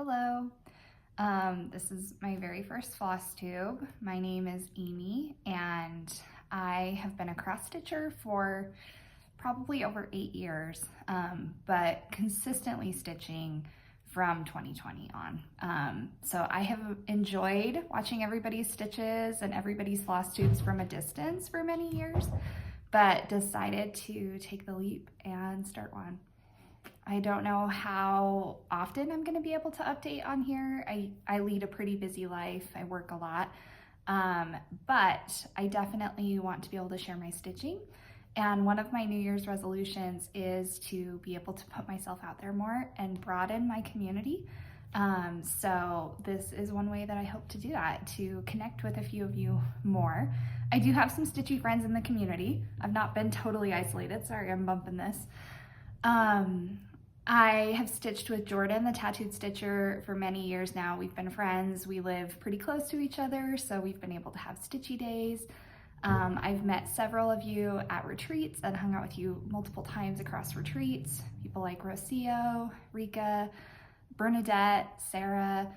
Hello. This is my very first Flosstube. My name is Amy and I have been a cross stitcher for probably over 8 years, but consistently stitching from 2020 on. So I have enjoyed watching everybody's stitches and everybody's Flosstubes from a distance for many years, but decided to take the leap and start one. I don't know how often I'm going to be able to update on here. I lead a pretty busy life. I work a lot, but I definitely want to be able to share my stitching. And one of my New Year's resolutions is to be able to put myself out there more and broaden my community. So this is one way that I hope to do that, to connect with a few of you more. I do have some stitchy friends in the community. I've not been totally isolated. Sorry, I'm bumping this. I have stitched with Jordan, the tattooed stitcher, for many years now. We've been friends. We live pretty close to each other, so we've been able to have stitchy days. I've met several of you at retreats and hung out with you multiple times across retreats. People like Rocio, Rika, Bernadette, Sarah,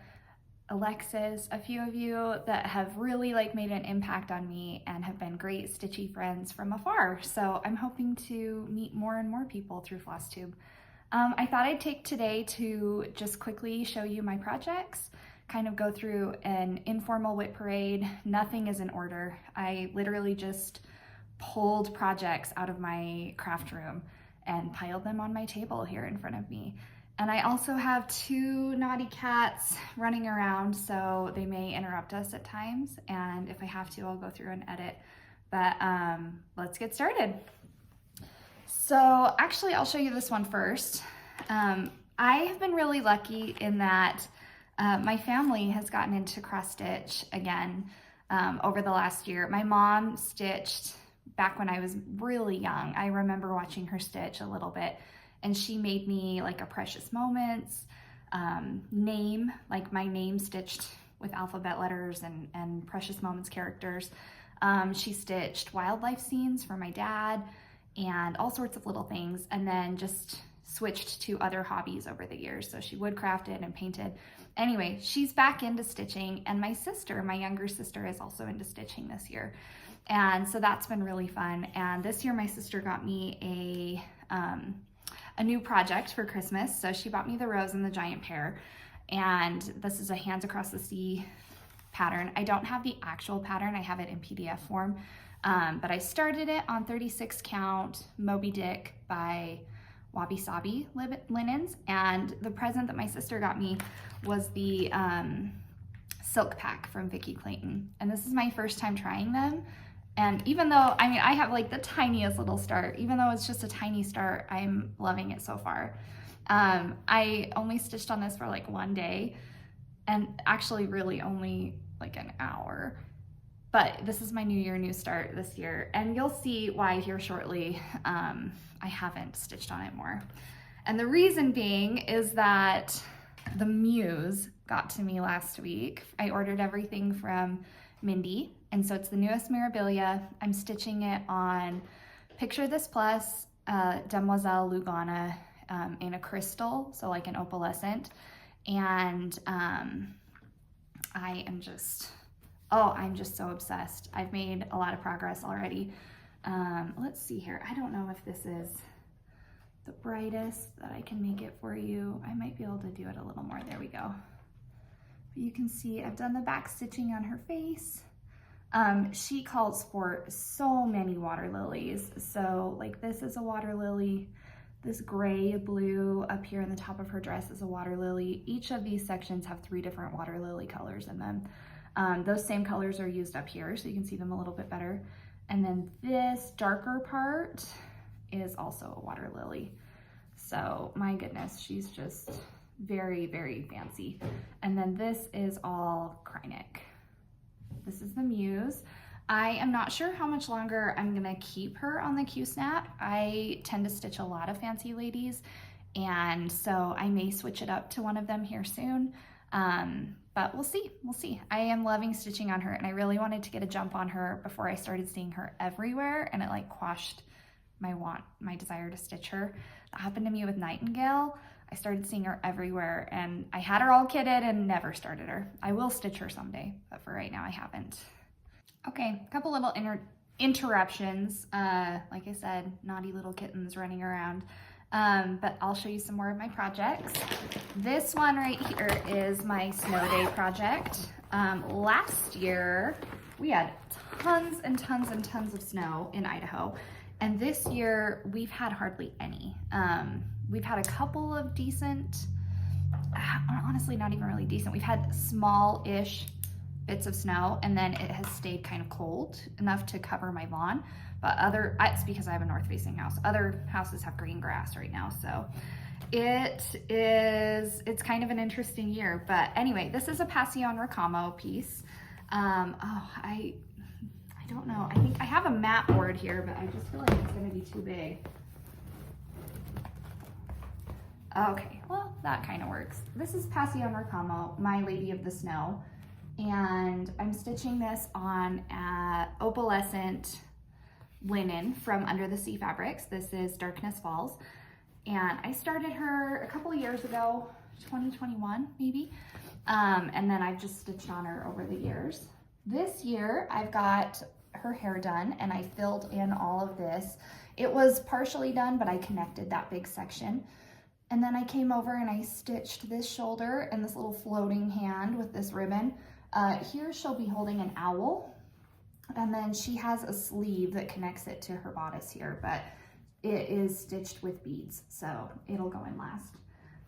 Alexis, a few of you that have really made an impact on me and have been great stitchy friends from afar. So I'm hoping to meet more and more people through Flosstube. I thought I'd take today to just quickly show you my projects, kind of go through an informal WIP parade. Nothing is in order. I literally just pulled projects out of my craft room and piled them on my table here in front of me. And I also have 2 naughty cats running around, so they may interrupt us at times. And if I have to, I'll go through and edit. But let's get started. So actually, I'll show you this one first. I have been really lucky in that my family has gotten into cross stitch again over the last year. My mom stitched back when I was really young. I remember watching her stitch a little bit, and she made me a Precious Moments name, my name stitched with alphabet letters and Precious Moments characters. She stitched wildlife scenes for my dad and all sorts of little things, and then just switched to other hobbies over the years. So she woodcrafted and painted. Anyway, she's back into stitching, and my sister, my younger sister, is also into stitching this year. And so that's been really fun. And this year my sister got me a new project for Christmas. So she bought me the Rose and the Giant Pear, and this is a Hands Across the Sea pattern. I don't have the actual pattern. I have it in PDF form. But I started it on 36 count Moby Dick by Wabi Sabi linens, and the present that my sister got me was the silk pack from Vicki Clayton. And this is my first time trying them. And even though, I have the tiniest little start, even though it's just a tiny start, I'm loving it so far. I only stitched on this for 1 day, and actually really only an hour. But this is my new year, new start this year, and you'll see why here shortly. I haven't stitched on it more. And the reason being is that the Muse got to me last week. I ordered everything from Mindy, and so it's the newest Mirabilia. I'm stitching it on Picture This Plus, Demoiselle Lugana in a crystal, so an opalescent. And I'm just so obsessed. I've made a lot of progress already. Let's see here. I don't know if this is the brightest that I can make it for you. I might be able to do it a little more. There we go. But you can see I've done the back stitching on her face. She calls for so many water lilies. So this is a water lily. This gray blue up here in the top of her dress is a water lily. Each of these sections have 3 different water lily colors in them. Those same colors are used up here, so you can see them a little bit better. And then this darker part is also a water lily. So my goodness, she's just very, very fancy. And then this is all Krynic. This is the Muse. I am not sure how much longer I'm gonna keep her on the Q-snap. I tend to stitch a lot of fancy ladies, and so I may switch it up to one of them here soon. But we'll see. I am loving stitching on her, and I really wanted to get a jump on her before I started seeing her everywhere, and it quashed my desire to stitch her. That happened to me with Nightingale. I started seeing her everywhere, and I had her all kitted and never started her. I will stitch her someday, but for right now I haven't. Okay, a couple little interruptions. Like I said, naughty little kittens running around. But I'll show you some more of my projects. This one right here is my snow day project. Last year, we had tons and tons and tons of snow in Idaho. And this year, we've had hardly any. We've had a couple of decent, honestly, not even really decent. We've had small-ish bits of snow, and then it has stayed kind of cold enough to cover my lawn. But it's because I have a north-facing house. Other houses have green grass right now, so it's kind of an interesting year. But anyway, this is a Passione Ricamo piece. I don't know. I think I have a mat board here, but I just feel like it's going to be too big. Okay, well, that kind of works. This is Passione Ricamo, My Lady of the Snow, and I'm stitching this on opalescent linen from Under the Sea Fabrics. This is Darkness Falls, and I started her a couple of years ago, 2021 maybe, and then I've just stitched on her over the years. This year I've got her hair done, and I filled in all of this. It was partially done, but I connected that big section. And then I came over and I stitched this shoulder and this little floating hand with this ribbon. Here she'll be holding an owl, and then she has a sleeve that connects it to her bodice here, but it is stitched with beads, so it'll go in last.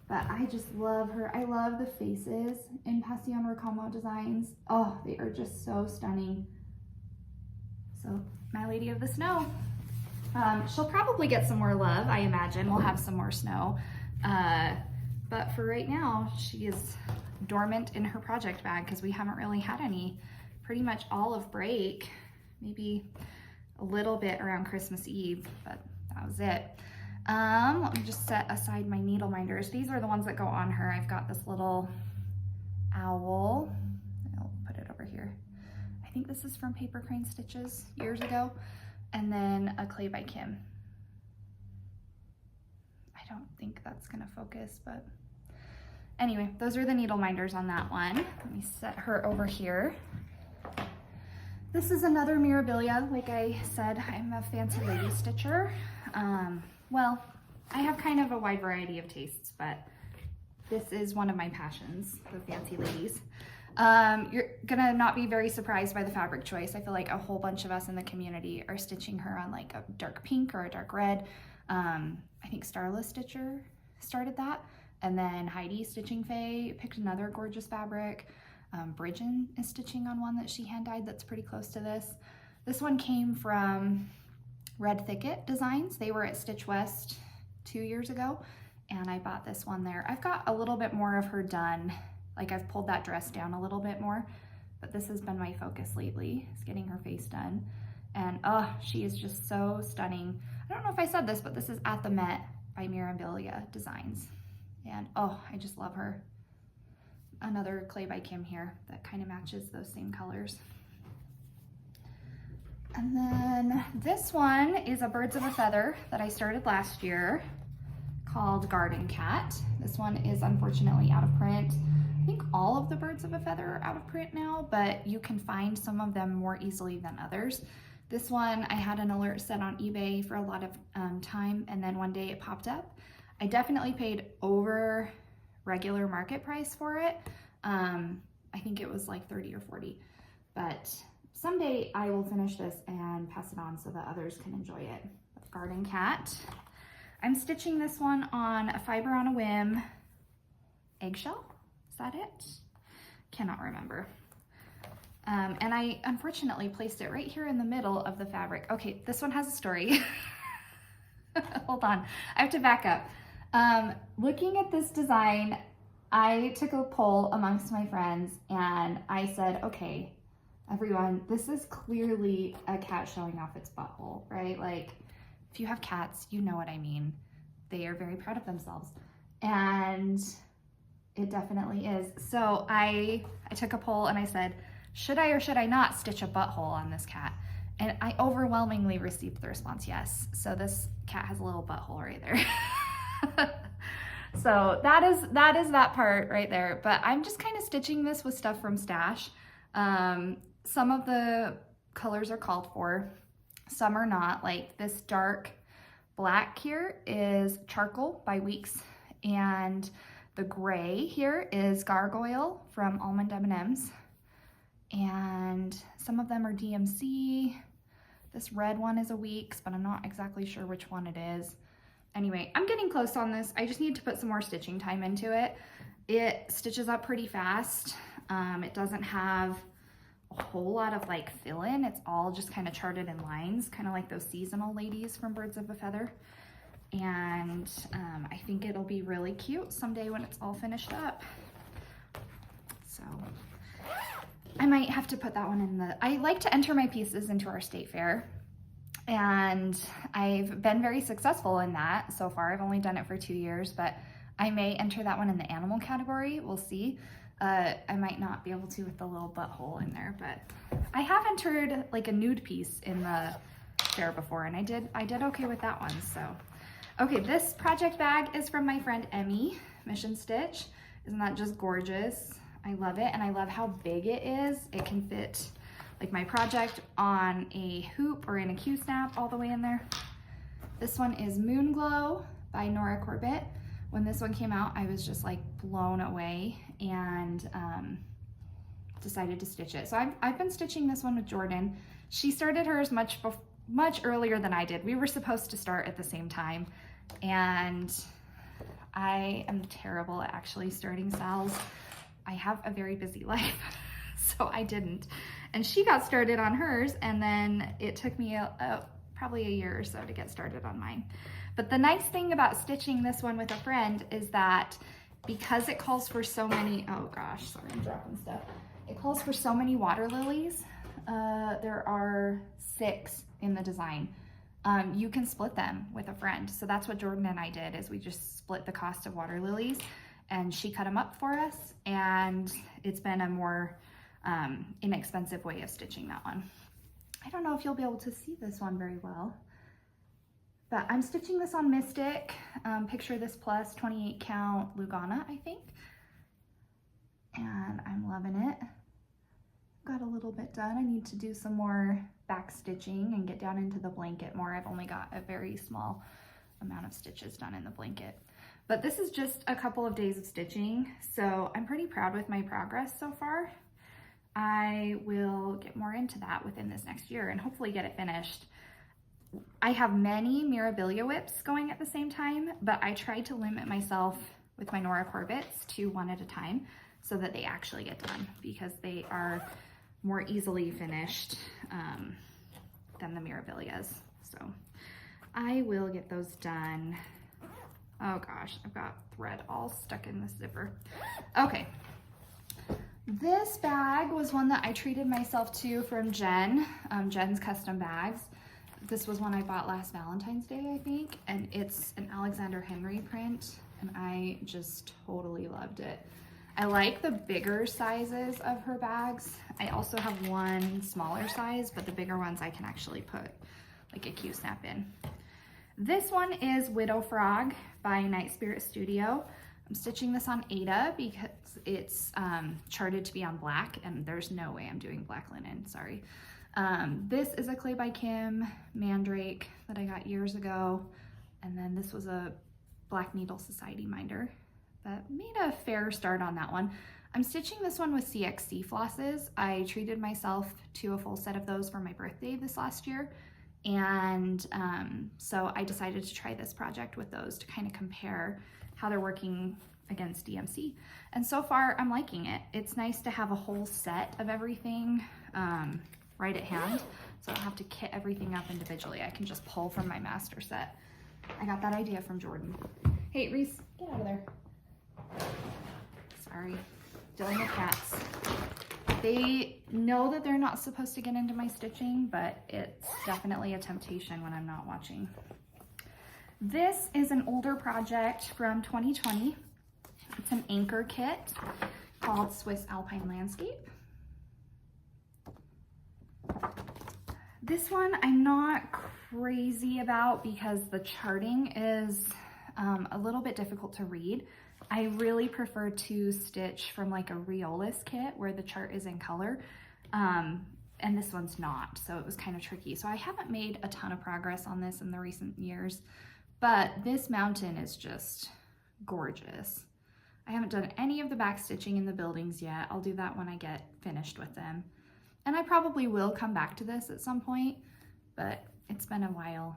But I just love her. I love the faces in Passione Ricamo designs. Oh, they are just so stunning. So, My Lady of the Snow. She'll probably get some more love, I imagine. We'll have some more snow. But for right now, she is dormant in her project bag because we haven't really had any pretty much all of break, maybe a little bit around Christmas Eve, but that was it. Let me just set aside my needle minders. These are the ones that go on her. I've got this little owl. I'll put it over here. I think this is from Paper Crane Stitches years ago. And then a Clay by Kim. I don't think that's gonna focus, but anyway, those are the needle minders on that one. Let me set her over here. This is another Mirabilia. Like I said, I'm a fancy lady stitcher. Well, I have kind of a wide variety of tastes, but this is one of my passions, the fancy ladies. You're gonna not be very surprised by the fabric choice. I feel like a whole bunch of us in the community are stitching her on like a dark pink or a dark red. I think Starless Stitcher started that. And then Heidi Stitching Faye picked another gorgeous fabric. Bridgerton is stitching on one that she hand dyed that's pretty close to this. This one came from Red Thicket Designs. They were at Stitch West 2 years ago, and I bought this one there. I've got a little bit more of her done. Like I've pulled that dress down a little bit more, but this has been my focus lately, is getting her face done. And oh, she is just so stunning. I don't know if I said this, but this is At the Met by Mirabilia Designs. And oh, I just love her. Another Clay by Kim here that kind of matches those same colors. And then this one is a Birds of a Feather that I started last year called Garden Cat. This one is unfortunately out of print. I think all of the Birds of a Feather are out of print now, but you can find some of them more easily than others. This one, I had an alert set on eBay for a lot of time, and then one day it popped up. I definitely paid over regular market price for it. I think it was like 30 or 40, but someday I will finish this and pass it on so that others can enjoy it. Garden Cat. I'm stitching this one on a Fiber on a Whim eggshell. Is that it? Cannot remember. And I unfortunately placed it right here in the middle of the fabric. Okay, this one has a story. Hold on, I have to back up. Looking at this design, I took a poll amongst my friends and I said, okay, everyone, this is clearly a cat showing off its butthole, right? Like, if you have cats, you know what I mean. They are very proud of themselves. And it definitely is. So I took a poll and I said, should I or should I not stitch a butthole on this cat? And I overwhelmingly received the response yes. So this cat has a little butthole right there. So that is that part right there. But I'm just kind of stitching this with stuff from Stash. Some of the colors are called for, some are not. Like this dark black here is Charcoal by Weeks, and the gray here is Gargoyle from Almond M&Ms, and some of them are DMC. This red one is a Weeks, but I'm not exactly sure which one it is. Anyway, I'm getting close on this. I just need to put some more stitching time into it. It stitches up pretty fast. It doesn't have a whole lot of like fill-in. It's all just kind of charted in lines, kind of like those seasonal ladies from Birds of a Feather. And I think it'll be really cute someday when it's all finished up. So I might have to put that one in the, I like to enter my pieces into our state fair, and I've been very successful in that so far. I've only done it for 2 years, but I may enter that one in the animal category. We'll see. I might not be able to with the little butthole in there, but I have entered like a nude piece in the fair before, and I did okay with that one. So, okay, this project bag is from my friend Emmy, Mission Stitch. Isn't that just gorgeous? I love it, and I love how big it is. It can fit like my project on a hoop or in a Q-snap all the way in there. This one is Moon Glow by Nora Corbett. When this one came out, I was just like blown away and decided to stitch it. So I've been stitching this one with Jordan. She started hers much earlier than I did. We were supposed to start at the same time, and I am terrible at actually starting Sal's. I have a very busy life, so I didn't. And she got started on hers, and then it took me probably a year or so to get started on mine. But the nice thing about stitching this one with a friend is that because it calls for so many, oh gosh, sorry, I'm dropping stuff. It calls for so many water lilies. There are 6 in the design. You can split them with a friend. So that's what Jordan and I did, is we just split the cost of water lilies, and she cut them up for us, and it's been a more inexpensive way of stitching that one. I don't know if you'll be able to see this one very well, but I'm stitching this on Mystic, Picture This Plus 28 count Lugana, I think, and I'm loving it. Got a little bit done. I need to do some more back stitching and get down into the blanket more. I've only got a very small amount of stitches done in the blanket. But this is just a couple of days of stitching, so I'm pretty proud with my progress so far. I will get more into that within this next year and hopefully get it finished. I have many Mirabilia WIPs going at the same time, but I tried to limit myself with my Nora Corbetts to 1 at a time so that they actually get done, because they are more easily finished than the Mirabilias. So I will get those done. Oh gosh, I've got thread all stuck in this zipper. Okay. This bag was one that I treated myself to from Jen, Jen's Custom Bags. This was one I bought last Valentine's Day, I think, and it's an Alexander Henry print, and I just totally loved it. I like the bigger sizes of her bags. I also have one smaller size, but the bigger ones I can actually put like a Q-snap in. This one is Widow Frog by Night Spirit Studio. I'm stitching this on Ada because it's charted to be on black, and there's no way I'm doing black linen, sorry. This is a Clay by Kim Mandrake that I got years ago, and then this was a Black Needle Society minder that made a fair start on that one. I'm stitching this one with CXC flosses. I treated myself to a full set of those for my birthday this last year, and so I decided to try this project with those to kind of compare how they're working against DMC. And so far, I'm liking it. It's nice to have a whole set of everything right at hand, so I don't have to kit everything up individually. I can just pull from my master set. I got that idea from Jordan. Hey, Reese, get out of there. Sorry, dealing with cats. They know that they're not supposed to get into my stitching, but it's definitely a temptation when I'm not watching. This is an older project from 2020. It's an anchor kit called Swiss Alpine Landscape. This one I'm not crazy about because the charting is a little bit difficult to read. I really prefer to stitch from like a Riolis kit where the chart is in color, and this one's not, so it was kind of tricky. So I haven't made a ton of progress on this in the recent years, but this mountain is just gorgeous. I haven't done any of the back stitching in the buildings yet. I'll do that when I get finished with them. And I probably will come back to this at some point, but it's been a while.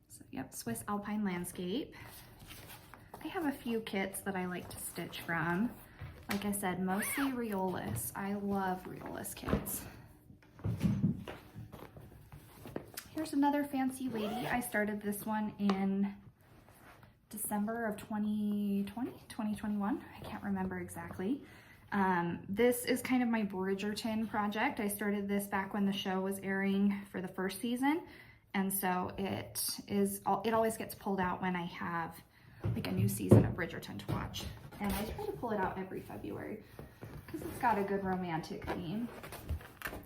So yep, Swiss Alpine Landscape. I have a few kits that I like to stitch from. Like I said, mostly Riolis. I love Riolis kits. Here's another fancy lady. I started this one in December of 2021. I can't remember exactly. This is kind of my Bridgerton project. I started this back when the show was airing for the first season. And so it always gets pulled out when I have like a new season of Bridgerton to watch. And I try to pull it out every February because it's got a good romantic theme.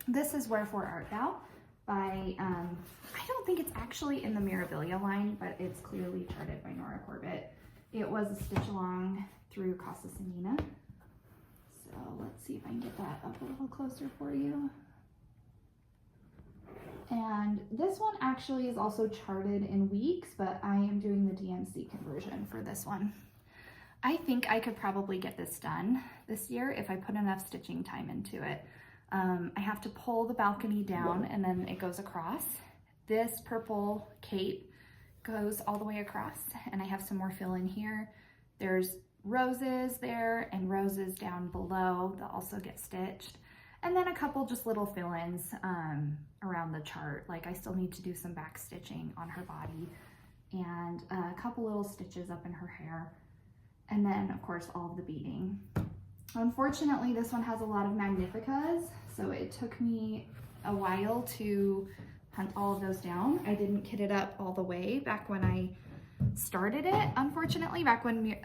This is Wherefore Art Thou by, I don't think it's actually in the Mirabilia line, but it's clearly charted by Nora Corbett. It was a stitch along through Casa Semina. So let's see if I can get that up a little closer for you. And this one actually is also charted in weeks, but I am doing the DMC conversion for this one. I think I could probably get this done this year if I put enough stitching time into it. I have to pull the balcony down and then it goes across. This purple cape goes all the way across, and I have some more fill in here. There's roses there and roses down below that also get stitched. And then a couple just little fill-ins around the chart. Like I still need to do some back stitching on her body and a couple little stitches up in her hair. And then of course all of the beading. Unfortunately, this one has a lot of magnificas, so it took me a while to hunt all of those down. I didn't kit it up all the way back when I started it, unfortunately, back when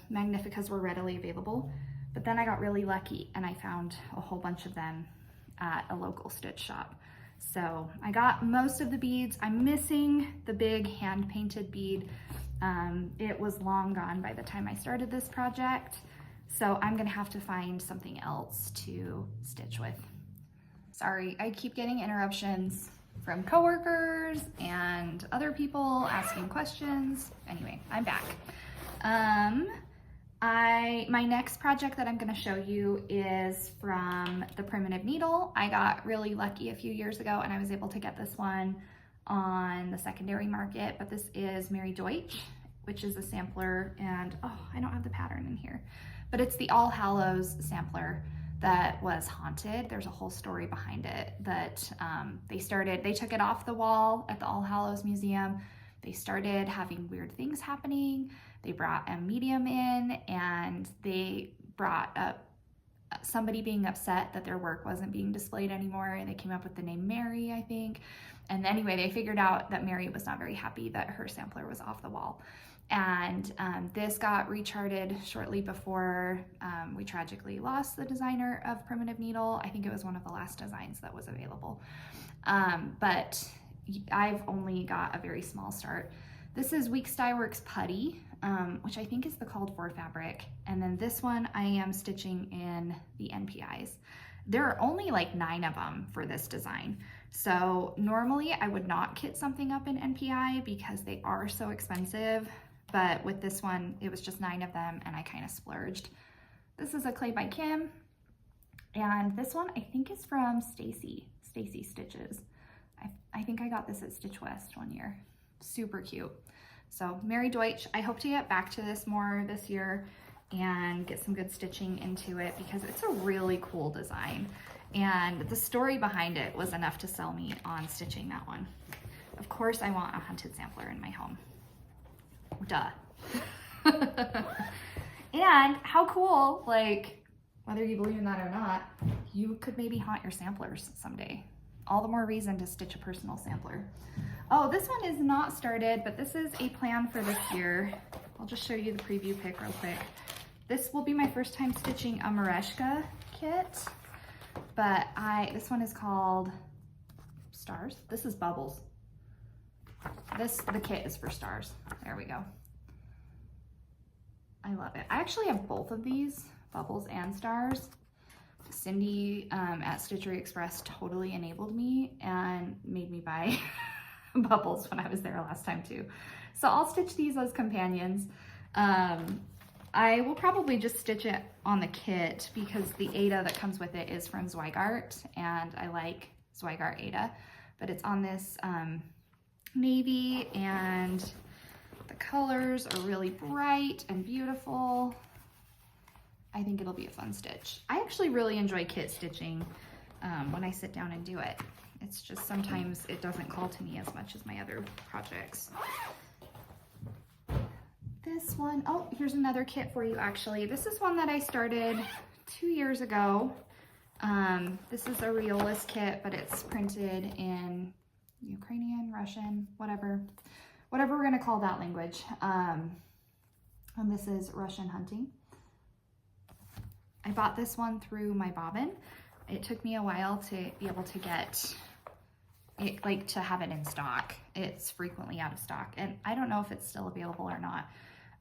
magnificas were readily available. But then I got really lucky and I found a whole bunch of them at a local stitch shop. So I got most of the beads. I'm missing the big hand-painted bead. It was long gone by the time I started this project. So I'm gonna have to find something else to stitch with. Sorry, I keep getting interruptions from coworkers and other people asking questions. Anyway, I'm back. My next project that I'm going to show you is from the Primitive Needle. I got really lucky a few years ago and I was able to get this one on the secondary market, but this is Mary Deutsch, which is a sampler, and oh, I don't have the pattern in here, but it's the All Hallows sampler that was haunted. There's a whole story behind it that they took it off the wall at the All Hallows Museum. They started having weird things happening. They brought a medium in and they brought up somebody being upset that their work wasn't being displayed anymore. And they came up with the name Mary, I think. And anyway, they figured out that Mary was not very happy that her sampler was off the wall. And this got recharted shortly before we tragically lost the designer of Primitive Needle. I think it was one of the last designs that was available. But I've only got a very small start. This is Weeks Dye Works Putty, which I think is the called for fabric. And then this one I am stitching in the NPIs. There are only like 9 of them for this design. So normally I would not kit something up in NPI because they are so expensive. But with this one, it was just 9 of them and I kind of splurged. This is a clay by Kim. And this one I think is from Stacy Stitches. I think I got this at Stitch West one year. Super cute. So Mary Deutsch, I hope to get back to this more this year and get some good stitching into it because it's a really cool design. And the story behind it was enough to sell me on stitching that one. Of course I want a hunted sampler in my home. Duh. And how cool, like, whether you believe in that or not, you could maybe haunt your samplers someday. All the more reason to stitch a personal sampler. Oh, this one is not started, but this is a plan for this year. I'll just show you the preview pic real quick. This will be my first time stitching a Mereshka kit, but this one is called Stars. This is Bubbles. the kit is for stars. There we go. I love it. I actually have both of these, bubbles and stars. Cindy at Stitchery Express totally enabled me and made me buy bubbles when I was there last time too. So I'll stitch these as companions. I will probably just stitch it on the kit because the Ada that comes with it is from Zweigart, and I like Zweigart Ada, but it's on this navy, and the colors are really bright and beautiful. I think it'll be a fun stitch. I actually really enjoy kit stitching when I sit down and do it. It's just sometimes it doesn't call to me as much as my other projects. This one, oh, here's another kit for you actually. This is one that I started 2 years ago. This is a Riolis kit, but it's printed in Ukrainian, Russian, whatever we're gonna call that language. And this is Russian hunting. I bought this one through my bobbin. It took me a while to be able to get it, like to have it in stock. It's frequently out of stock, and I don't know if it's still available or not.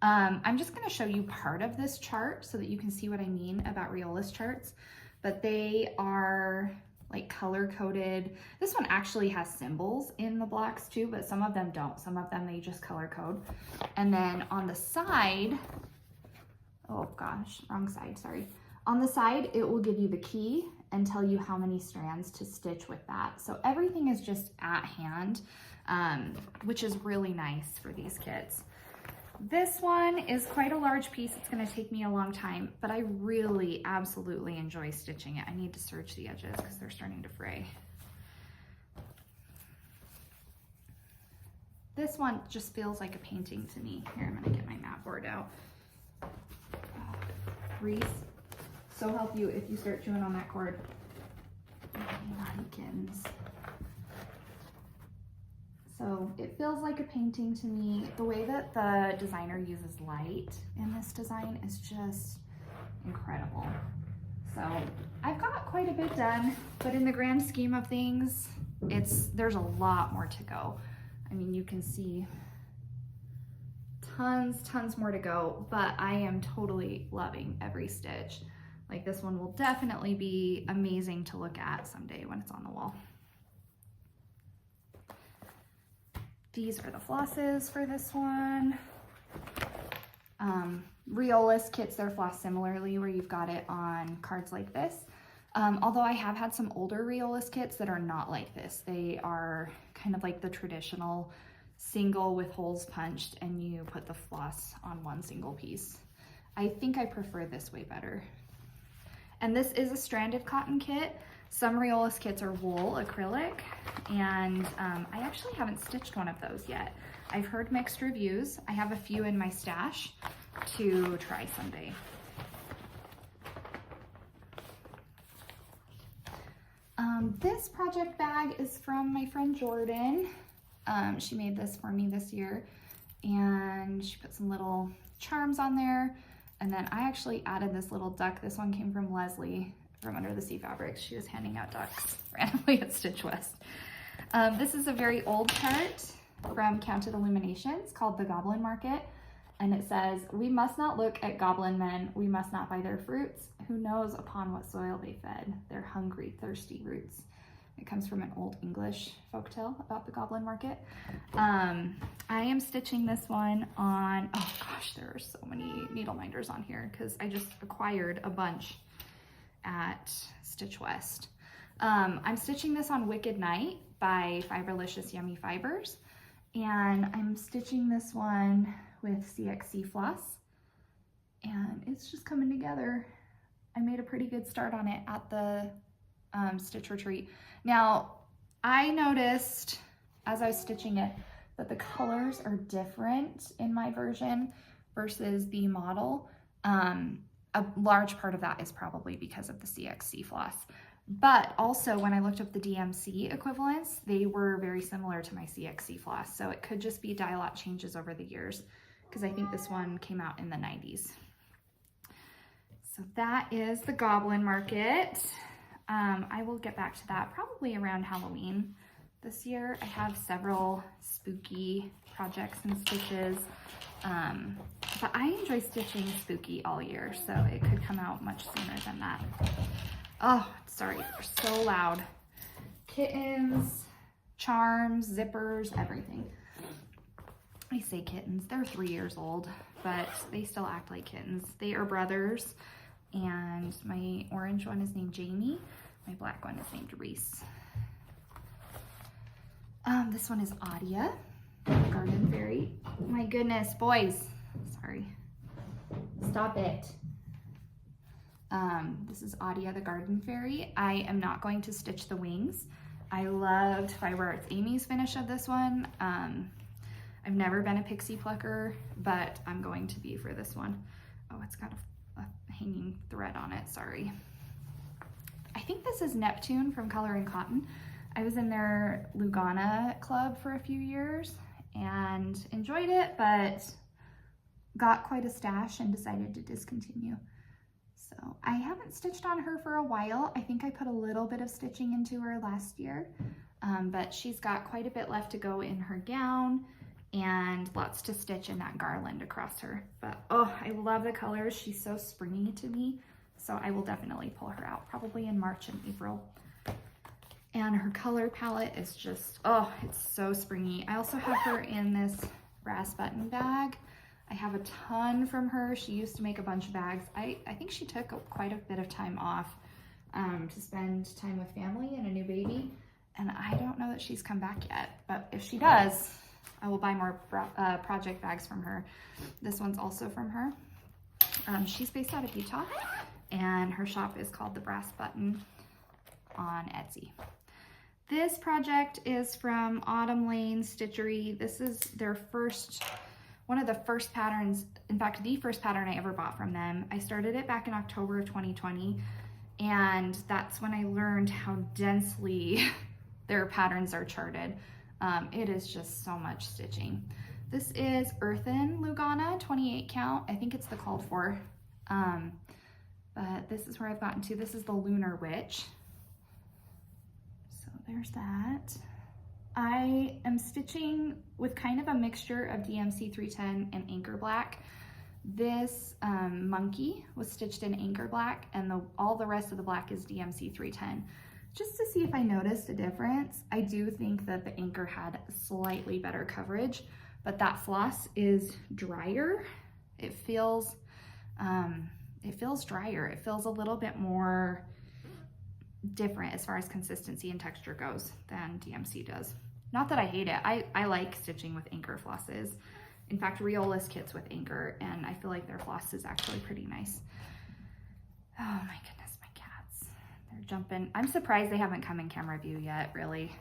I'm just gonna show you part of this chart so that you can see what I mean about Riolis charts, but they are like color coded. This one actually has symbols in the blocks too, but some of them don't. Some of them they just color code. And then on the side, oh gosh, wrong side, sorry. On the side, it will give you the key and tell you how many strands to stitch with that. So everything is just at hand, which is really nice for these kits. This one is quite a large piece. It's gonna take me a long time, but I really absolutely enjoy stitching it. I need to serge the edges because they're starting to fray. This one just feels like a painting to me. Here, I'm gonna get my mat board out. Reese, so help you if you start chewing on that cord. Mannequins. So it feels like a painting to me. The way that the designer uses light in this design is just incredible. So I've got quite a bit done, but in the grand scheme of things, there's a lot more to go. I mean, you can see tons more to go, but I am totally loving every stitch. Like this one will definitely be amazing to look at someday when it's on the wall. These are the flosses for this one. Riolis kits their floss similarly, where you've got it on cards like this. Although I have had some older Riolis kits that are not like this. They are kind of like the traditional single with holes punched, and you put the floss on one single piece. I think I prefer this way better. And this is a stranded cotton kit. Some Riolis kits are wool acrylic, and I actually haven't stitched one of those yet. I've heard mixed reviews. I have a few in my stash to try someday. This project bag is from my friend Jordan. She made this for me this year, and she put some little charms on there. And then I actually added this little duck. This one came from Leslie from Under the Sea Fabrics. She was handing out ducks randomly at Stitch West. This is a very old chart from Counted Illuminations called the Goblin Market. And it says, "We must not look at goblin men. We must not buy their fruits. Who knows upon what soil they fed their hungry, thirsty roots." It comes from an old English folktale about the Goblin Market. I am stitching this one on, oh gosh, there are so many needle minders on here because I just acquired a bunch at Stitch West. I'm stitching this on Wicked Night by Fiberlicious Yummy Fibers. And I'm stitching this one with CXC floss. And it's just coming together. I made a pretty good start on it at the stitch retreat. Now, I noticed as I was stitching it that the colors are different in my version versus the model. A large part of that is probably because of the CXC floss. But also when I looked up the DMC equivalents, they were very similar to my CXC floss. So it could just be dye-lot changes over the years, because I think this one came out in the 90s. So that is the Goblin Market. I will get back to that probably around Halloween this year. I have several spooky projects and stitches, but I enjoy stitching spooky all year, so it could come out much sooner than that. Oh, sorry, they're so loud. Kittens, charms, zippers, everything. I say kittens, they're 3 years old, but they still act like kittens. They are brothers, and my orange one is named Jamie. My black one is named Reese. This one is Adia, garden fairy. My goodness, boys, sorry, stop it. This is Adia the garden fairy. I am not going to stitch the wings. I loved Fiber Arts Amy's finish of this one. I've never been a pixie plucker, but I'm going to be for this one. Oh, it's got a hanging thread on it, sorry. I think this is Neptune from Color and Cotton. I was in their Lugana club for a few years and enjoyed it, but got quite a stash and decided to discontinue. So I haven't stitched on her for a while. I think I put a little bit of stitching into her last year, but she's got quite a bit left to go in her gown and lots to stitch in that garland across her. But oh, I love the colors. She's so springy to me. So I will definitely pull her out probably in March and April. And her color palette is just, oh, it's so springy. I also have her in this brass button bag. I have a ton from her. She used to make a bunch of bags. I think she took quite a bit of time off to spend time with family and a new baby. And I don't know that she's come back yet, but if she does, I will buy more project bags from her. This one's also from her. She's based out of Utah, and her shop is called The Brass Button on Etsy. This project is from Lane Stitchery. This is their one of the first patterns, in fact, the first pattern I ever bought from them. I started it back in October of 2020, and that's when I learned how densely their patterns are charted. It is just so much stitching. This is Earthen Lugana, 28 count. I think it's the called for. But this is where I've gotten to. This is the Lunar Witch. So there's that. I am stitching with kind of a mixture of DMC 310 and Anchor Black. This monkey was stitched in Anchor Black, and all the rest of the black is DMC 310. Just to see if I noticed a difference. I do think that the Anchor had slightly better coverage, but that floss is drier. It feels drier. It feels a little bit more different as far as consistency and texture goes than DMC does. Not that I hate it. I like stitching with Anchor flosses. In fact, Riolis kits with Anchor, and I feel like their floss is actually pretty nice. Oh my goodness, my cats. They're jumping. I'm surprised they haven't come in camera view yet, really.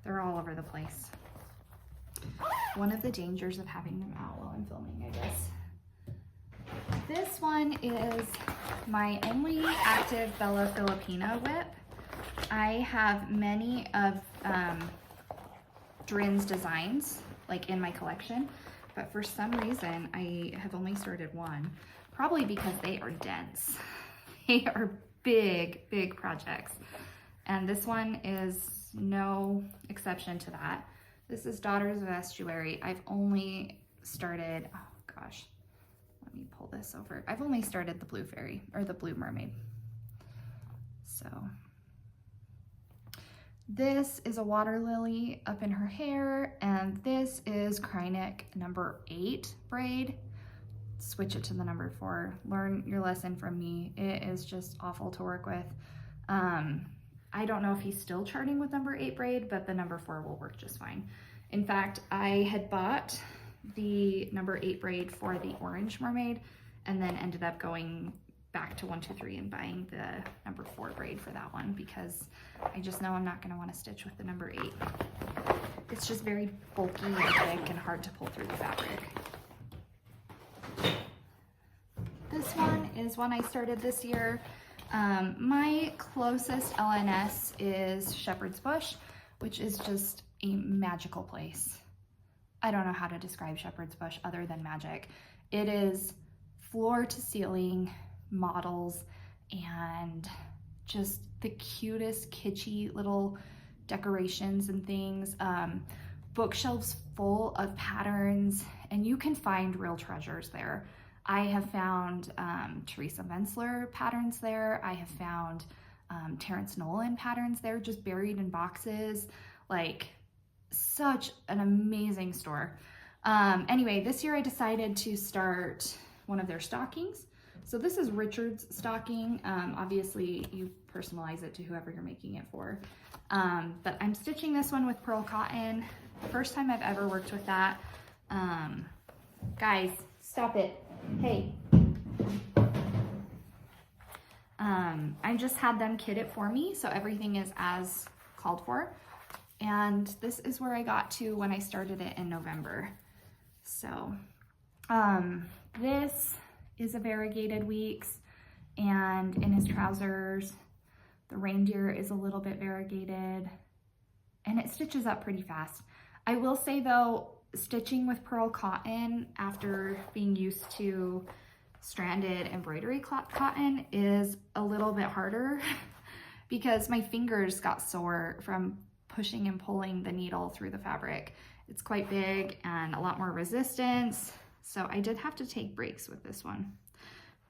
They're all over the place. One of the dangers of having them out while I'm filming, I guess. This one is my only active Bella Filipina WIP. I have many of Drin's designs like in my collection, but for some reason I have only started one, probably because they are dense. They are big, big projects. And this one is no exception to that. This is Daughters of Estuary. I've only started, oh gosh, let me pull this over. I've only started the blue fairy, or the blue mermaid. So this is a water lily up in her hair, and this is Krynic number 8 braid. Switch it to the number 4. Learn your lesson from me. It is just awful to work with. I don't know if he's still charting with number 8 braid, but the number 4 will work just fine. In fact, I had bought the number 8 braid for the orange mermaid, and then ended up going back to 123 and buying the number 4 braid for that one, because I just know I'm not going to want to stitch with the number 8. It's just very bulky and thick and hard to pull through the fabric. This one is one I started this year. My closest LNS is Shepherd's Bush, which is just a magical place. I don't know how to describe Shepherd's Bush other than magic. It is floor to ceiling models and just the cutest kitschy little decorations and things, bookshelves full of patterns, and you can find real treasures there. I have found Teresa Vensler patterns there. I have found Terrence Nolan patterns there, just buried in boxes. Like, such an amazing store. Anyway, this year I decided to start one of their stockings. So this is Richard's stocking. Obviously you personalize it to whoever you're making it for. But I'm stitching this one with pearl cotton. First time I've ever worked with that. Guys, stop it. Hey. I just had them kit it for me, so everything is as called for. And this is where I got to when I started it in November. So, this is a variegated weeks, and in his trousers, the reindeer is a little bit variegated, and it stitches up pretty fast. I will say though, stitching with pearl cotton after being used to stranded embroidery cotton is a little bit harder because my fingers got sore from pushing and pulling the needle through the fabric. It's quite big and a lot more resistance, so I did have to take breaks with this one.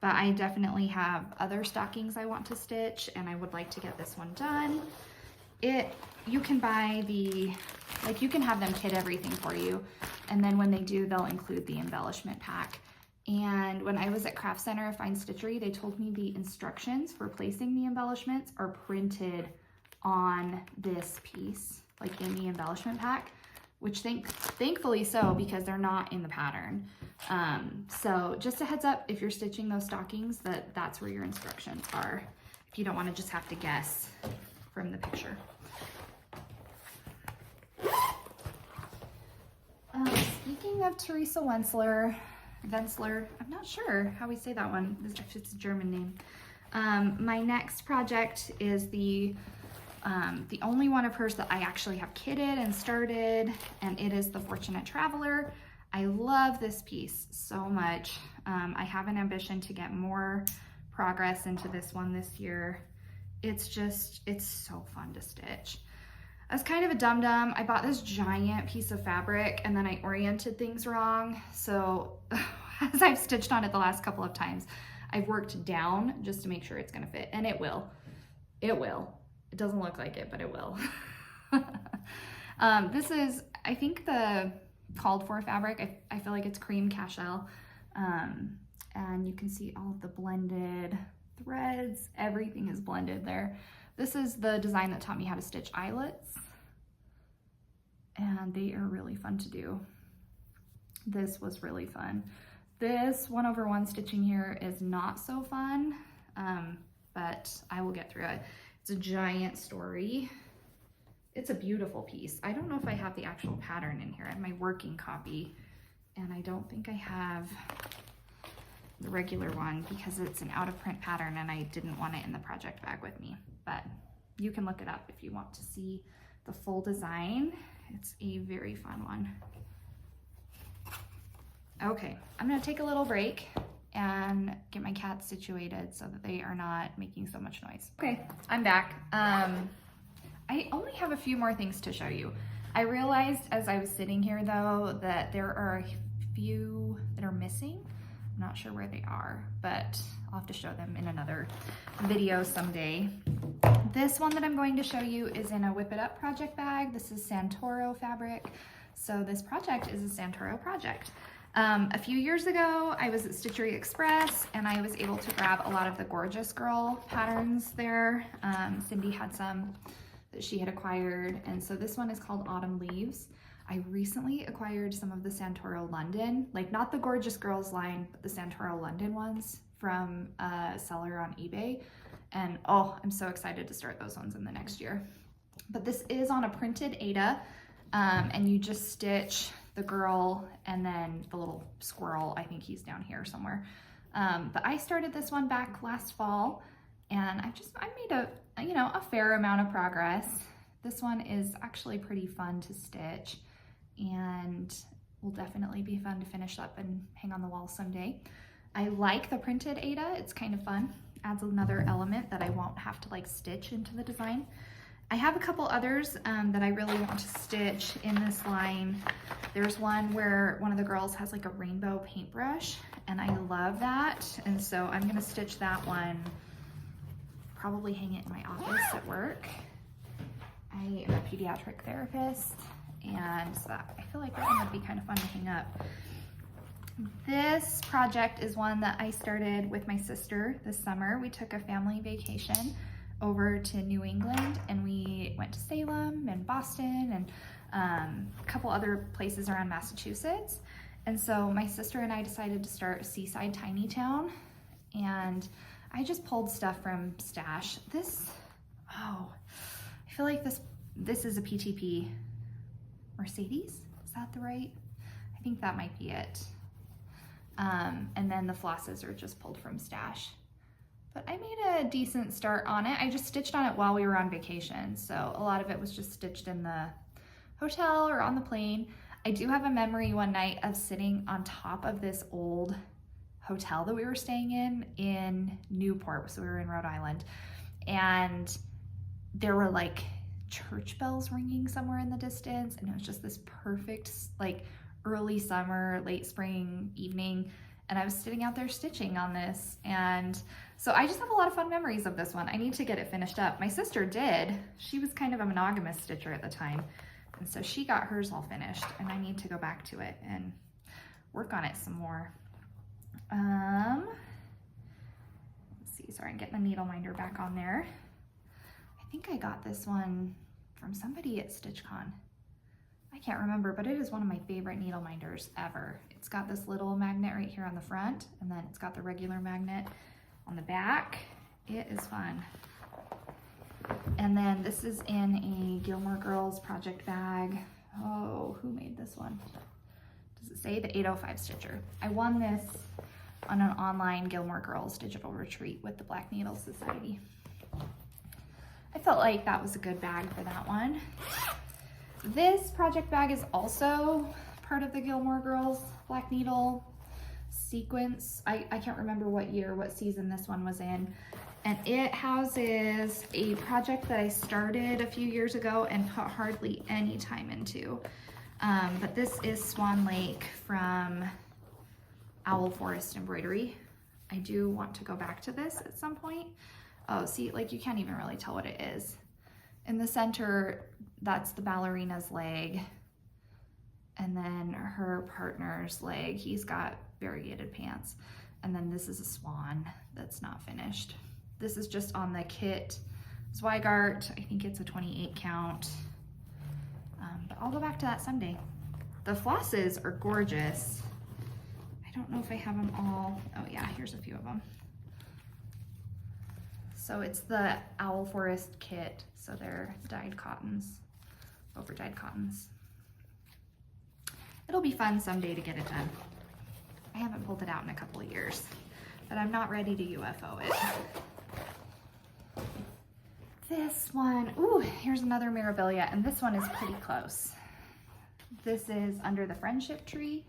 But I definitely have other stockings I want to stitch, and I would like to get this one done. You can buy you can have them kit everything for you, and then when they do, they'll include the embellishment pack. And when I was at Craft Center of Fine Stitchery, they told me the instructions for placing the embellishments are printed on this piece, like in the embellishment pack, which thankfully so, because they're not in the pattern. So just a heads up, if you're stitching those stockings, that's where your instructions are, if you don't want to just have to guess from the picture. Speaking of Teresa Vensler, I'm not sure how we say that one, if it's a German name. My next project is the only one of hers that I actually have kitted and started, and it is the Fortunate Traveler. I love this piece so much. I have an ambition to get more progress into this one this year. It's so fun to stitch. I was kind of a dum-dum. I bought this giant piece of fabric and then I oriented things wrong. So as I've stitched on it the last couple of times, I've worked down just to make sure it's gonna fit, and it will. It will. It doesn't look like it, but it will. This is, I think, the called for fabric. I feel like it's cream cashel. And you can see all of the blended threads. Everything is blended there. This is the design that taught me how to stitch eyelets, and they are really fun to do. This was really fun. This 1/1 stitching here is not so fun, but I will get through it. It's a giant story. It's a beautiful piece. I don't know if I have the actual pattern in here. I have my working copy, and I don't think I have the regular one because it's an out of print pattern and I didn't want it in the project bag with me. But you can look it up if you want to see the full design. It's a very fun one. Okay, I'm gonna take a little break and get my cats situated so that they are not making so much noise. Okay, I'm back. I only have a few more things to show you. I realized as I was sitting here though that there are a few that are missing. I'm not sure where they are, but I'll have to show them in another video someday. This one that I'm going to show you is in a Whip It Up project bag. This is Santoro fabric. So this project is a Santoro project. A few years ago, I was at Stitchery Express and I was able to grab a lot of the Gorgeous Girl patterns there. Cindy had some that she had acquired, and so this one is called Autumn Leaves. I recently acquired some of the Santoro London, like not the Gorgeous Girls line, but the Santoro London ones from a seller on eBay. And oh, I'm so excited to start those ones in the next year. But this is on a printed Aida, and you just stitch the girl and then the little squirrel. I think he's down here somewhere. But I started this one back last fall, and I made a fair amount of progress. This one is actually pretty fun to stitch and will definitely be fun to finish up and hang on the wall someday. I like the printed Aida. It's kind of fun. Adds another element that I won't have to like stitch into the design. I have a couple others that I really want to stitch in this line. There's one where one of the girls has like a rainbow paintbrush, and I love that. And so I'm gonna stitch that one, probably hang it in my office at work. I am a pediatric therapist, and so I feel like that one would be kind of fun to hang up. This project is one that I started with my sister this summer. We took a family vacation over to New England, and we went to Salem and Boston and a couple other places around Massachusetts. And so my sister and I decided to start a seaside tiny town, and I just pulled stuff from Stash. I feel like this is a PTP Mercedes. Is that the right? I think that might be it. And then the flosses are just pulled from Stash. But I made a decent start on it. I just stitched on it while we were on vacation. So a lot of it was just stitched in the hotel or on the plane. I do have a memory one night of sitting on top of this old hotel that we were staying in Newport. So we were in Rhode Island, and there were like church bells ringing somewhere in the distance. And it was just this perfect, like early summer, late spring evening. And I was sitting out there stitching on this. And so I just have a lot of fun memories of this one. I need to get it finished up. My sister did. She was kind of a monogamous stitcher at the time. And so she got hers all finished, and I need to go back to it and work on it some more. Let's see, sorry, I'm getting the needle minder back on there. I think I got this one from somebody at StitchCon. I can't remember, but it is one of my favorite needle minders ever. It's got this little magnet right here on the front, and then it's got the regular magnet on the back. It is fun. And then this is in a Gilmore Girls project bag. Oh, who made this one? Does it say? The 805 Stitcher. I won this on an online Gilmore Girls digital retreat with the Black Needle Society. I felt like that was a good bag for that one. This project bag is also part of the Gilmore Girls Black Needle sequence. I can't remember what year, what season this one was in. And it houses a project that I started a few years ago and put hardly any time into. But this is Swan Lake from Owl Forest Embroidery. I do want to go back to this at some point. Oh, see, like you can't even really tell what it is. In the center, that's the ballerina's leg. And then her partner's leg, he's got variegated pants. And then this is a swan that's not finished. This is just on the kit Zweigart. I think it's a 28 count. But I'll go back to that someday. The flosses are gorgeous. I don't know if I have them all. Oh yeah, here's a few of them. So it's the Owl Forest kit. So they're dyed cottons, over dyed cottons. It'll be fun someday to get it done. I haven't pulled it out in a couple of years, but I'm not ready to UFO it. This one, ooh, here's another Mirabilia, and this one is pretty close. This is Under the Friendship Tree.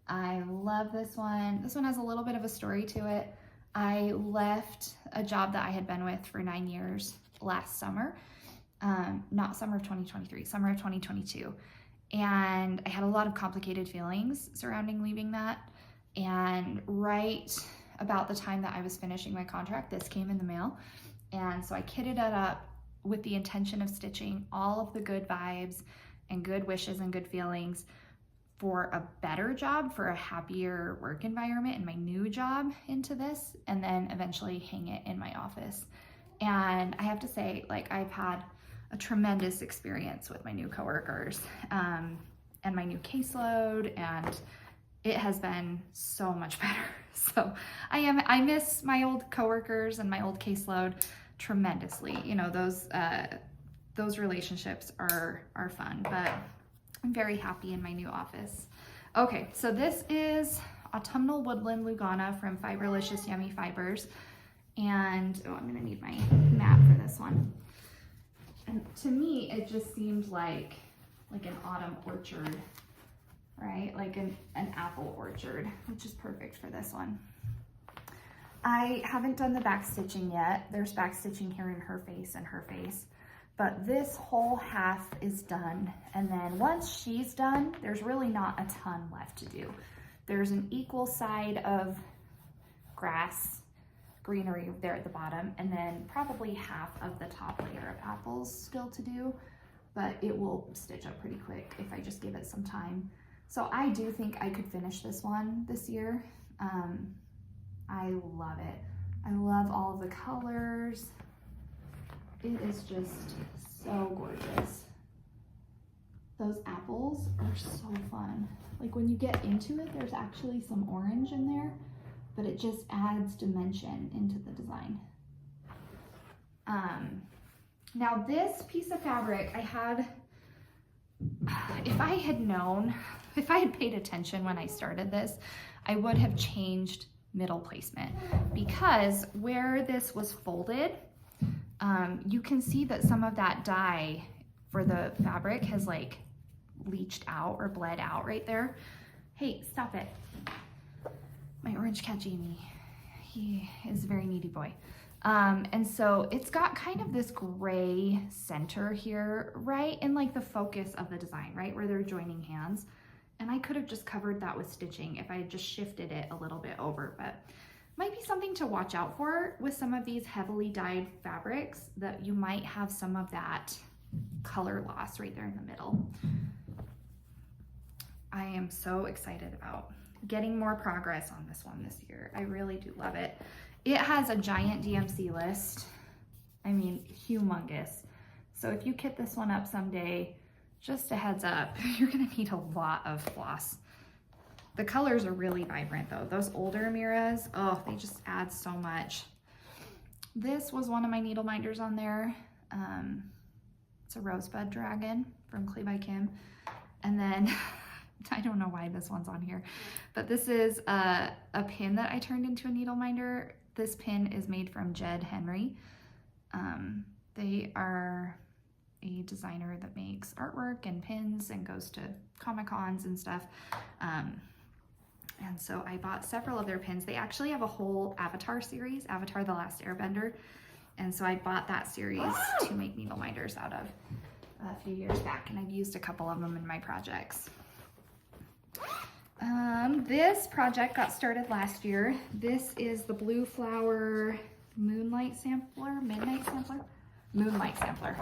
I love this one. This one has a little bit of a story to it. I left a job that I had been with for 9 years last summer, not summer of 2023, summer of 2022. And I had a lot of complicated feelings surrounding leaving that. And right about the time that I was finishing my contract, this came in the mail. And so I kitted it up with the intention of stitching all of the good vibes and good wishes and good feelings for a better job, for a happier work environment in my new job into this, and then eventually hang it in my office. And I have to say, like, I've had a tremendous experience with my new coworkers and my new caseload, and it has been so much better. So I miss my old coworkers and my old caseload tremendously. You know, those relationships are fun, but I'm very happy in my new office. Okay, so this is Autumnal Woodland Lugana from Fiberlicious Yummy Fibers. And, oh, I'm gonna need my mat for this one. And to me, it just seemed like an autumn orchard, right? Like an apple orchard, which is perfect for this one. I haven't done the back stitching yet. There's back stitching here in her face and her face. but this whole half is done. And then once she's done, there's really not a ton left to do. There's an equal side of grass, greenery there at the bottom, and then probably half of the top layer of apples still to do, but it will stitch up pretty quick if I just give it some time. So I do think I could finish this one this year. I love it. I love all of the colors. It is just so gorgeous. Those apples are so fun. Like when you get into it, there's actually some orange in there, but it just adds dimension into the design. Now this piece of fabric I had, if I had known, if I had paid attention when I started this, I would have changed middle placement, because where this was folded, you can see that some of that dye for the fabric has like leached out or bled out right there. Hey, stop it. My orange cat Jamie, he is a very needy boy. And so it's got kind of this gray center here, right in like the focus of the design, right where they're joining hands. And I could have just covered that with stitching if I had just shifted it a little bit over, but might be something to watch out for with some of these heavily dyed fabrics, that you might have some of that color loss right there in the middle. I am so excited about getting more progress on this one this year. I really do love it. It has a giant DMC list. I mean, humongous. So if you kit this one up someday, just a heads up, you're gonna need a lot of floss. The colors are really vibrant though. Those older Miras, oh, they just add so much. This was one of my needle minders on there. It's a Rosebud Dragon from Clay by Kim. And then, I don't know why this one's on here, but this is a pin that I turned into a needle minder. This pin is made from Jed Henry. They are a designer that makes artwork and pins and goes to Comic-Cons and stuff. And so I bought several of their pins. They actually have a whole Avatar series, Avatar: The Last Airbender. And so I bought that series to make needle minders out of a few years back, and I've used a couple of them in my projects. This project got started last year. This is the Blue Flower Moonlight Sampler, Midnight Sampler? Moonlight Sampler.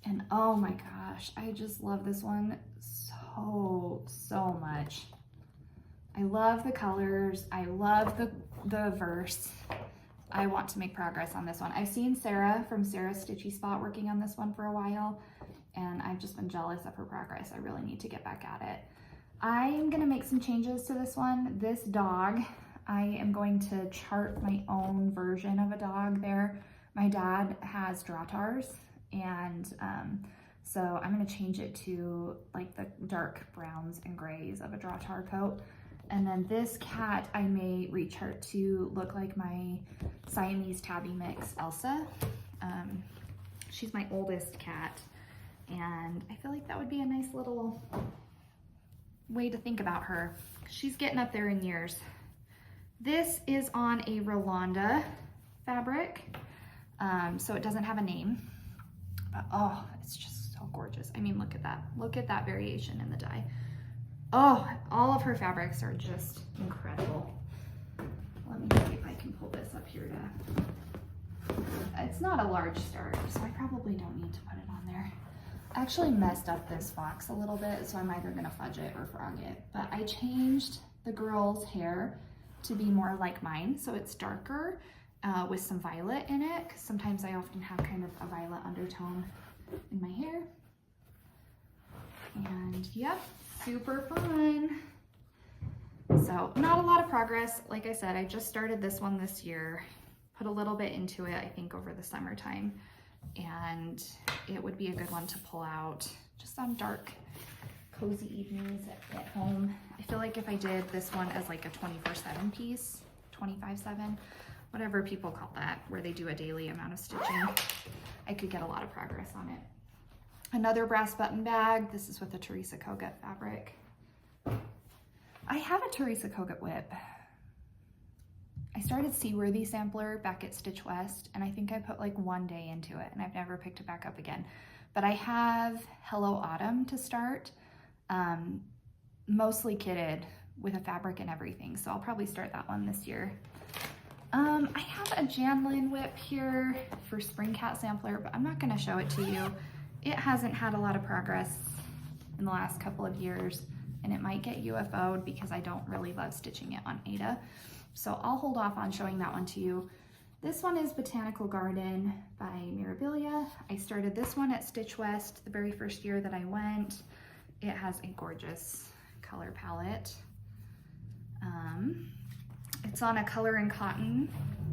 And oh my gosh, I just love this one so much. I love the colors. I love the verse. I want to make progress on this one. I've seen Sarah from Sarah's Stitchy Spot working on this one for a while, and I've just been jealous of her progress. I really need to get back at it. I'm gonna make some changes to this one. This dog, I am going to chart my own version of a dog there. My dad has Drahtars, and so I'm gonna change it to like the dark browns and grays of a Drahtar coat. And then this cat, I may rechart to look like my Siamese tabby mix, Elsa. She's my oldest cat, and I feel like that would be a nice little way to think about her. She's getting up there in years. This is on a Rolanda fabric, so it doesn't have a name, but oh, it's just so gorgeous. I mean, look at that. Look at that variation in the dye. Oh, all of her fabrics are just incredible. Let me see if I can pull this up here to, it's not a large start, so I probably don't need to put it on there. I actually messed up this fox a little bit, so I'm either gonna fudge it or frog it, but I changed the girl's hair to be more like mine, so it's darker with some violet in it, because sometimes I often have kind of a violet undertone in my hair. And yep, super fun. So not a lot of progress. Like I said, I just started this one this year, put a little bit into it, I think over the summertime, and it would be a good one to pull out just on dark, cozy evenings at home. I feel like if I did this one as like a 24/7 piece, 25/7, whatever people call that, where they do a daily amount of stitching, I could get a lot of progress on it. Another brass button bag. This is with a Teresa Kogut fabric. I have a Teresa Kogut WIP. I started Seaworthy Sampler back at Stitch West, and I think I put like 1 day into it, and I've never picked it back up again. But I have Hello Autumn to start, mostly kitted with a fabric and everything, so I'll probably start that one this year. I have a Janlin WIP here for Spring Cat Sampler, but I'm not going to show it to you. It hasn't had a lot of progress in the last couple of years, and it might get UFO'd because I don't really love stitching it on Aida. So I'll hold off on showing that one to you. This one is Botanical Garden by Mirabilia. I started this one at Stitch West the very first year that I went. It has a gorgeous color palette. It's on a color and cotton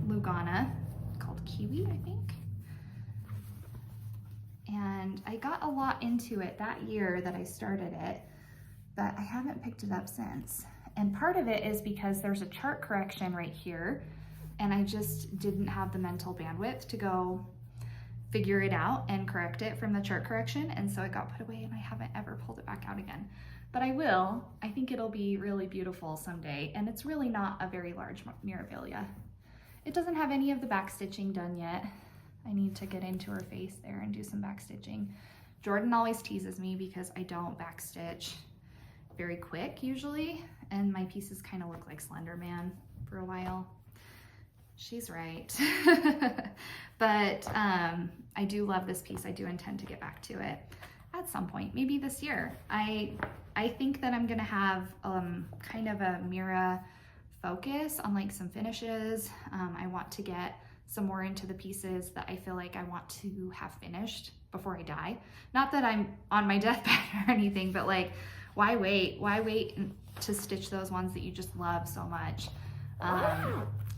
Lugana called Kiwi, I think. And I got a lot into it that year that I started it, but I haven't picked it up since. And part of it is because there's a chart correction right here, and I just didn't have the mental bandwidth to go figure it out and correct it from the chart correction, and so it got put away and I haven't ever pulled it back out again. But I will. I think it'll be really beautiful someday, and it's really not a very large Mirabilia. It doesn't have any of the back stitching done yet. I need to get into her face there and do some back stitching. Jordan always teases me because I don't back stitch very quick usually, and my pieces kind of look like Slender Man for a while. She's right. But I do love this piece. I do intend to get back to it at some point, maybe this year. I think that I'm gonna have kind of a Mira focus on like some finishes. I want to get some more into the pieces that I feel like I want to have finished before I die. Not that I'm on my deathbed or anything, but like, why wait? Why wait to stitch those ones that you just love so much?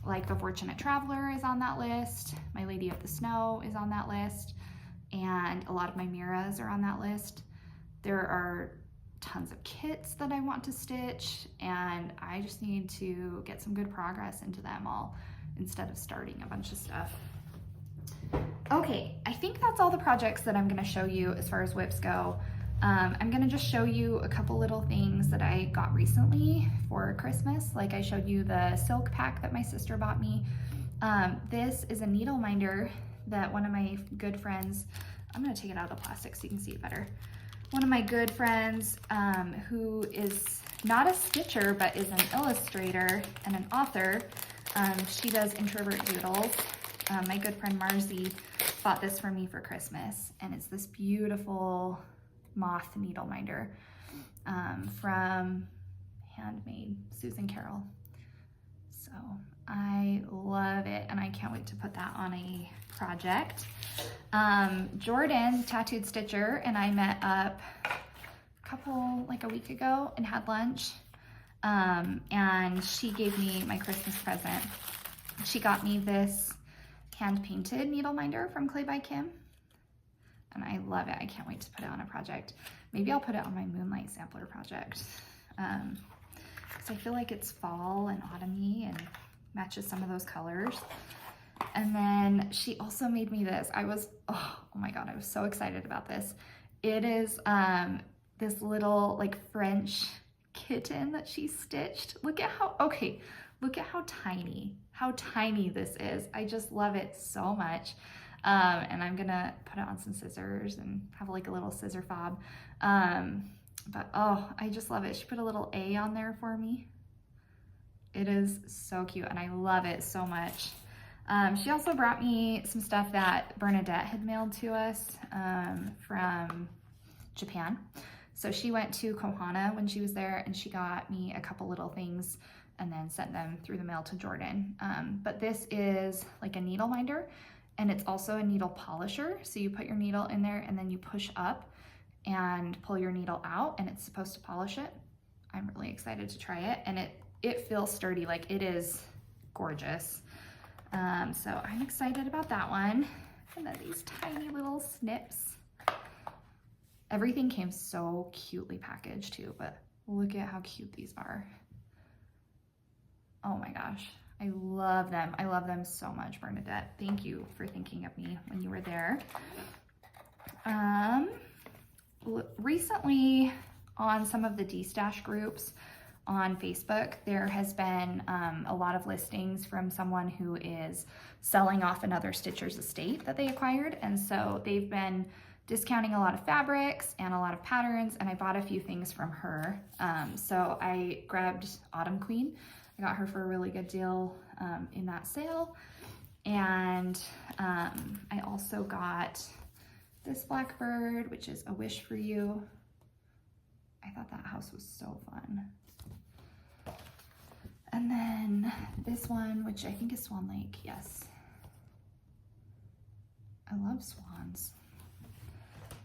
Like the Fortunate Traveler is on that list. My Lady of the Snow is on that list. And a lot of my Miras are on that list. There are tons of kits that I want to stitch, and I just need to get some good progress into them all instead of starting a bunch of stuff. Okay, I think that's all the projects that I'm gonna show you as far as WIPs go. I'm gonna just show you a couple little things that I got recently for Christmas. Like I showed you the silk pack that my sister bought me. This is a needle minder that one of my good friends, I'm gonna take it out of the plastic so you can see it better. One of my good friends who is not a stitcher, but is an illustrator and an author. She does introvert doodles. My good friend Marzi bought this for me for Christmas, and it's this beautiful moth needle minder from Handmade, Susan Carroll. So I love it, and I can't wait to put that on a project. Jordan, Tattooed Stitcher, and I met up like a week ago and had lunch, and she gave me my Christmas present. She got me this hand-painted needle minder from Clay by Kim, and I love it. I can't wait to put it on a project. Maybe I'll put it on my Moonlight sampler project, because I feel like it's fall and autumny and matches some of those colors. And then she also made me this. Oh my God, I was so excited about this. It is this little like French kitten that she stitched. Look at how tiny this is. I just love it so much. And I'm gonna put it on some scissors and have like a little scissor fob. But oh, I just love it. She put a little A on there for me. It is so cute, and I love it so much. She also brought me some stuff that Bernadette had mailed to us from Japan. So she went to Kohana when she was there, and she got me a couple little things and then sent them through the mail to Jordan. But this is like a needle minder, and it's also a needle polisher. So you put your needle in there and then you push up and pull your needle out, and it's supposed to polish it. I'm really excited to try it, and it feels sturdy. Like, it is gorgeous. So I'm excited about that one. And then these tiny little snips. Everything came so cutely packaged too, but look at how cute these are. Oh my gosh, I love them. I love them so much, Bernadette. Thank you for thinking of me when you were there. Recently on some of the D-Stash groups, on Facebook, there has been a lot of listings from someone who is selling off another stitcher's estate that they acquired. And so they've been discounting a lot of fabrics and a lot of patterns, and I bought a few things from her. So I grabbed Autumn Queen. I got her for a really good deal in that sale. And I also got this blackbird, which is A Wish for You. I thought that house was so fun. And then this one, which I think is Swan Lake, yes. I love swans.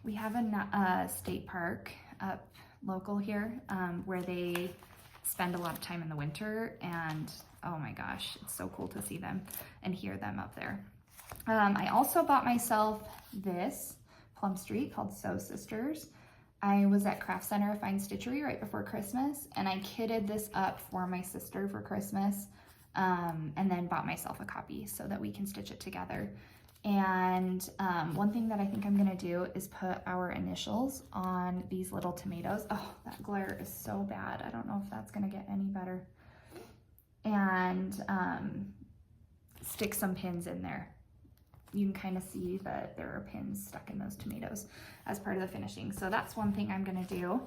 We have a state park up local here where they spend a lot of time in the winter, and oh my gosh, it's so cool to see them and hear them up there. I also bought myself this Plum Street called Sew Sisters. I was at Craft Center of Fine Stitchery right before Christmas, and I kitted this up for my sister for Christmas, and then bought myself a copy so that we can stitch it together. And one thing that I think I'm gonna do is put our initials on these little tomatoes. Oh, that glare is so bad. I don't know if that's gonna get any better. And stick some pins in there. You can kind of see that there are pins stuck in those tomatoes as part of the finishing. So that's one thing I'm gonna do.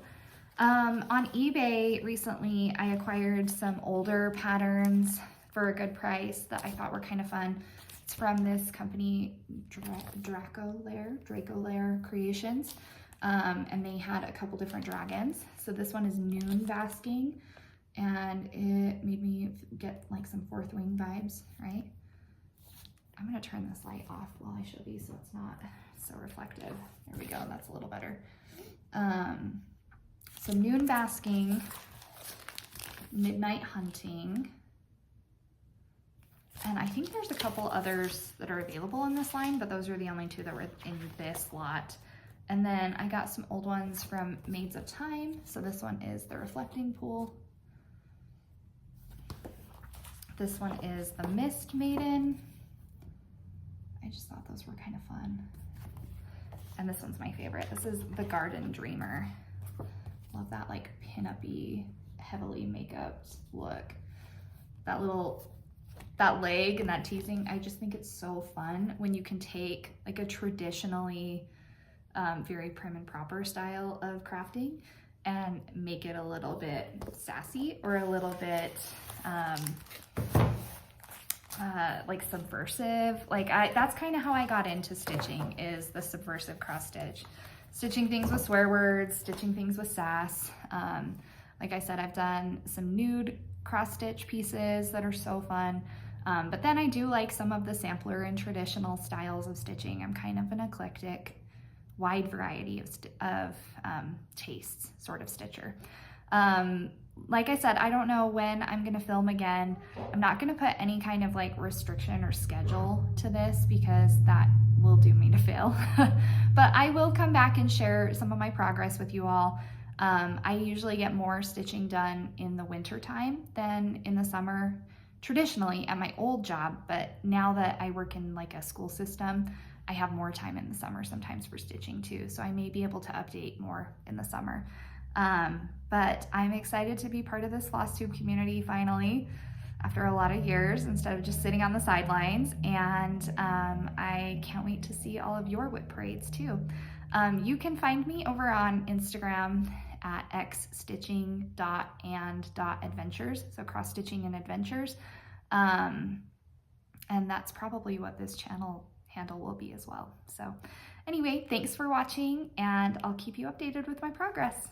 On eBay recently, I acquired some older patterns for a good price that I thought were kind of fun. It's from this company, Draco Lair Creations, and they had a couple different dragons. So this one is Noon Basking, and it made me get like some Fourth Wing vibes, right? I'm gonna turn this light off while I show these so it's not so reflective. There we go, that's a little better. So Noon Basking, Midnight Hunting, and I think there's a couple others that are available in this line, but those are the only two that were in this lot. And then I got some old ones from Maids of Time. So this one is the Reflecting Pool. This one is the Mist Maiden. I just thought those were kind of fun. And this one's my favorite. This is the Garden Dreamer. Love that like pin-up-y, heavily makeup look. That leg and that teasing, I just think it's so fun when you can take like a traditionally very prim and proper style of crafting and make it a little bit sassy or a little bit like subversive. Like that's kind of how I got into stitching, is the subversive cross stitch. Stitching things with swear words, stitching things with sass. Like I said, I've done some nude cross stitch pieces that are so fun. But then I do like some of the sampler and traditional styles of stitching. I'm kind of an eclectic, wide variety of tastes sort of stitcher. Like I said, I don't know when I'm gonna film again. I'm not gonna put any kind of like restriction or schedule to this because that will do me to fail. But I will come back and share some of my progress with you all. I usually get more stitching done in the winter time than in the summer, traditionally at my old job, but now that I work in like a school system, I have more time in the summer sometimes for stitching too, so I may be able to update more in the summer. But I'm excited to be part of this Flosstube community finally, after a lot of years, instead of just sitting on the sidelines, and I can't wait to see all of your WIP parades too. You can find me over on Instagram at xstitching.and.adventures, so cross stitching and adventures, and that's probably what this channel handle will be as well. So anyway, thanks for watching, and I'll keep you updated with my progress.